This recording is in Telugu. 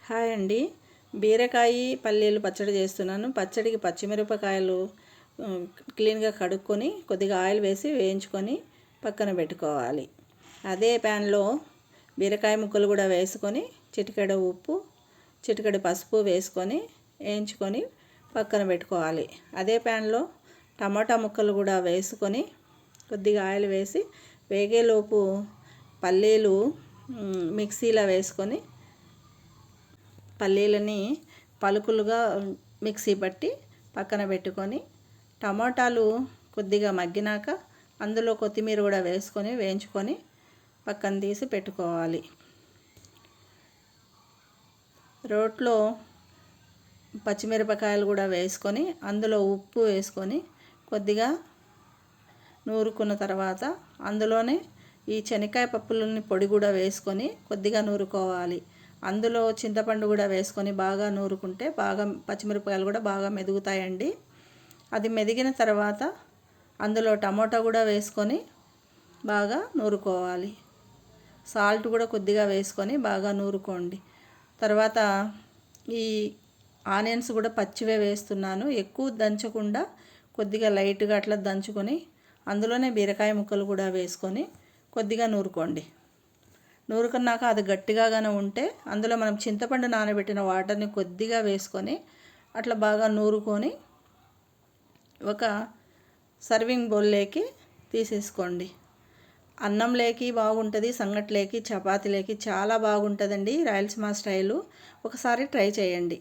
హాయ్ అండి. బీరకాయ పల్లీలు పచ్చడి చేస్తున్నాను. పచ్చడికి పచ్చిమిరపకాయలు క్లీన్గా కడుక్కొని కొద్దిగా ఆయిల్ వేసి వేయించుకొని పక్కన పెట్టుకోవాలి. అదే ప్యాన్లో బీరకాయ ముక్కలు కూడా వేసుకొని చిటికెడు ఉప్పు చిటికెడు పసుపు వేసుకొని వేయించుకొని పక్కన పెట్టుకోవాలి. అదే ప్యాన్లో టమాటా ముక్కలు కూడా వేసుకొని కొద్దిగా ఆయిల్ వేసి వేగేలోపు పల్లీలు మిక్సీలో వేసుకొని పల్లీలని పలుకులుగా మిక్సీ పట్టి పక్కన పెట్టుకొని టమాటాలు కొద్దిగా మగ్గినాక అందులో కొత్తిమీర కూడా వేసుకొని వేయించుకొని పక్కన తీసి పెట్టుకోవాలి. రోట్లో పచ్చిమిరపకాయలు కూడా వేసుకొని అందులో ఉప్పు వేసుకొని కొద్దిగా నూరుకున్న తర్వాత అందులోనే ఈ శనక్కాయ పప్పులని పొడి కూడా వేసుకొని కొద్దిగా నూరుకోవాలి. అందులో చింతపండు కూడా వేసుకొని బాగా నూరుకుంటే బాగా పచ్చిమిరపకాయలు కూడా బాగా మెదుగుతాయండి. అది మెదిగిన తర్వాత అందులో టమోటా కూడా వేసుకొని బాగా నూరుకోవాలి. సాల్ట్ కూడా కొద్దిగా వేసుకొని బాగా నూరుకోండి. తర్వాత ఈ ఆనియన్స్ కూడా పచ్చివే వేస్తున్నాను. ఎక్కువ దంచకుండా కొద్దిగా లైట్గా అట్లా దంచుకొని అందులోనే బీరకాయ ముక్కలు కూడా వేసుకొని కొద్దిగా నూరుకోండి. నూరుకున్నాక అది గట్టిగానే ఉంటే అందులో మనం చింతపండు నానబెట్టిన వాటర్ని కొద్దిగా వేసుకొని అట్లా బాగా నూరుకొని ఒక సర్వింగ్ బౌల్లోకి తీసేసుకోండి. అన్నంలోకి బాగుంటుంది, సంగట్లోకి చపాతీలోకి చాలా బాగుంటుందండి. రాయలసీమ స్టైలు. ఒకసారి ట్రై చేయండి.